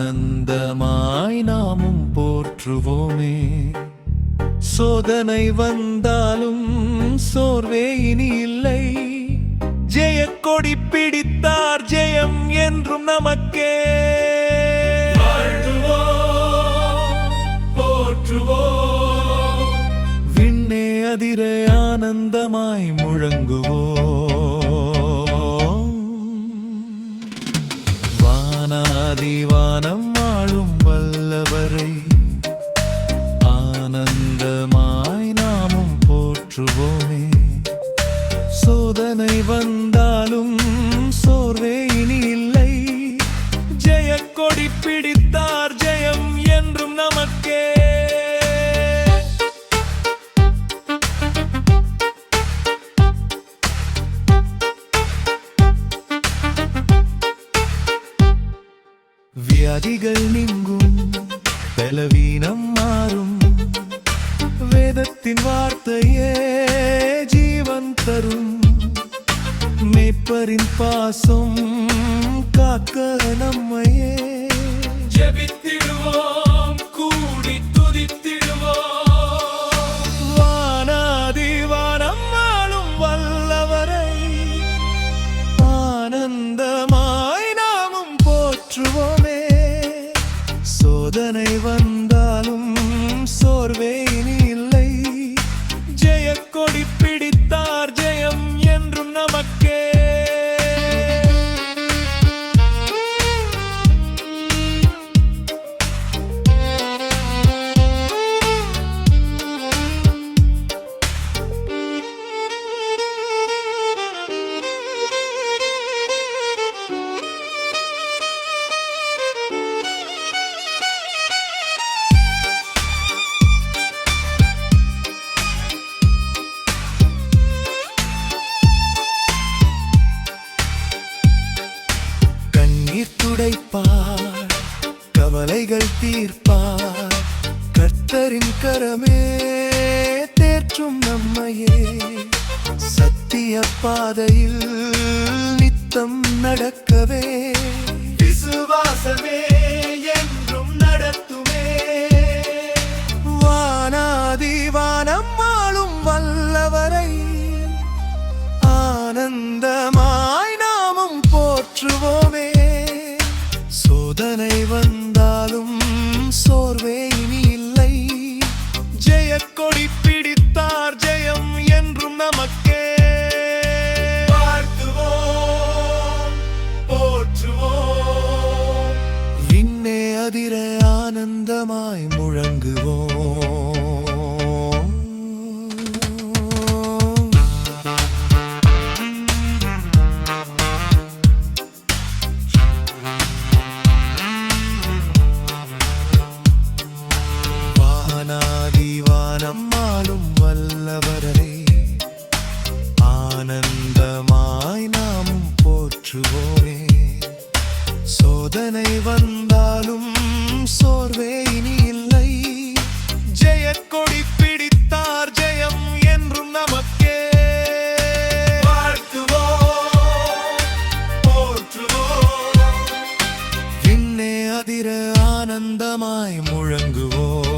ஆனந்தமாய் நாமும் போற்றுவோமே. சோதனை வந்தாலும் சோர்வே இனி இல்லை. ஜெயக்கொடி பிடித்தார் ஜெயம் என்றும் நமக்கே. போற்றுவோம், விண்ணே அதிர ஆனந்தமாய் முழங்குவோம். வானாதிவானம் வாழும் வல்லவரை ஆனந்தமாய் நாமும் போற்றுவோமே. சோதனை வந்தாலும் சோர்வே இனி இல்லை. ஜெயக்கொடி பிடித்தார் ஜெயம் என்றும் நமக்கே. வியாதிகள் நீங்கும், பலவீனம் மாறும். வேதத்தின் வார்த்தையே ஜீவன் தரும். மேய்ப்பரின் பாசம் காக்க நம்மையே. ஜெபித்திடுவோம், கூடி துதித்திடுவோம். வானாதிவானம் ஆளும் வல்லவரை ஆனந்தமாய் நாமும் போற்றுவோமே. சோதனை வந்தாலும் சோர்வே இனி இல்லை. ஜெயக்கொடி பிடித்தார் ஜெயம் என்றும் நமக்கே. துடைப்பார், கவலைகள் தீர்ப்பார். கர்த்தரின் கரமே தேற்றும் நம்மையே. சத்திய பாதையில் நித்தம் நடக்கவே. விசுவாசமே என்றும் நடத்துமே. வானாதிவானம் ஆளும் வல்லவரை ஆனந்தமாய் நாமும் போற்றுவோமே. சோதனை வந்தாலும் சோர்வே இனி இல்லை. ஜெயக்கொடி பிடித்தார் ஜெயம் என்றும் நமக்கே. வாழ்த்துவோம், போற்றுவோம், விண்ணே அதிர ஆனந்தமாய் முழங்குவோம். வானாதிவானம் ஆளும் வல்லவரை ஆனந்தமாய் நாமும் போற்றுவோமே. சோதனை வந்தாலும் சோர்வே இனி இல்லை. ஜெயக்கொடி பிடித்தார் ஜெயம் என்றும் நமக்கே. வாழ்த்துவோம், போற்றுவோம், விண்ணே அதிர ஆனந்தமாய் முழங்குவோம்.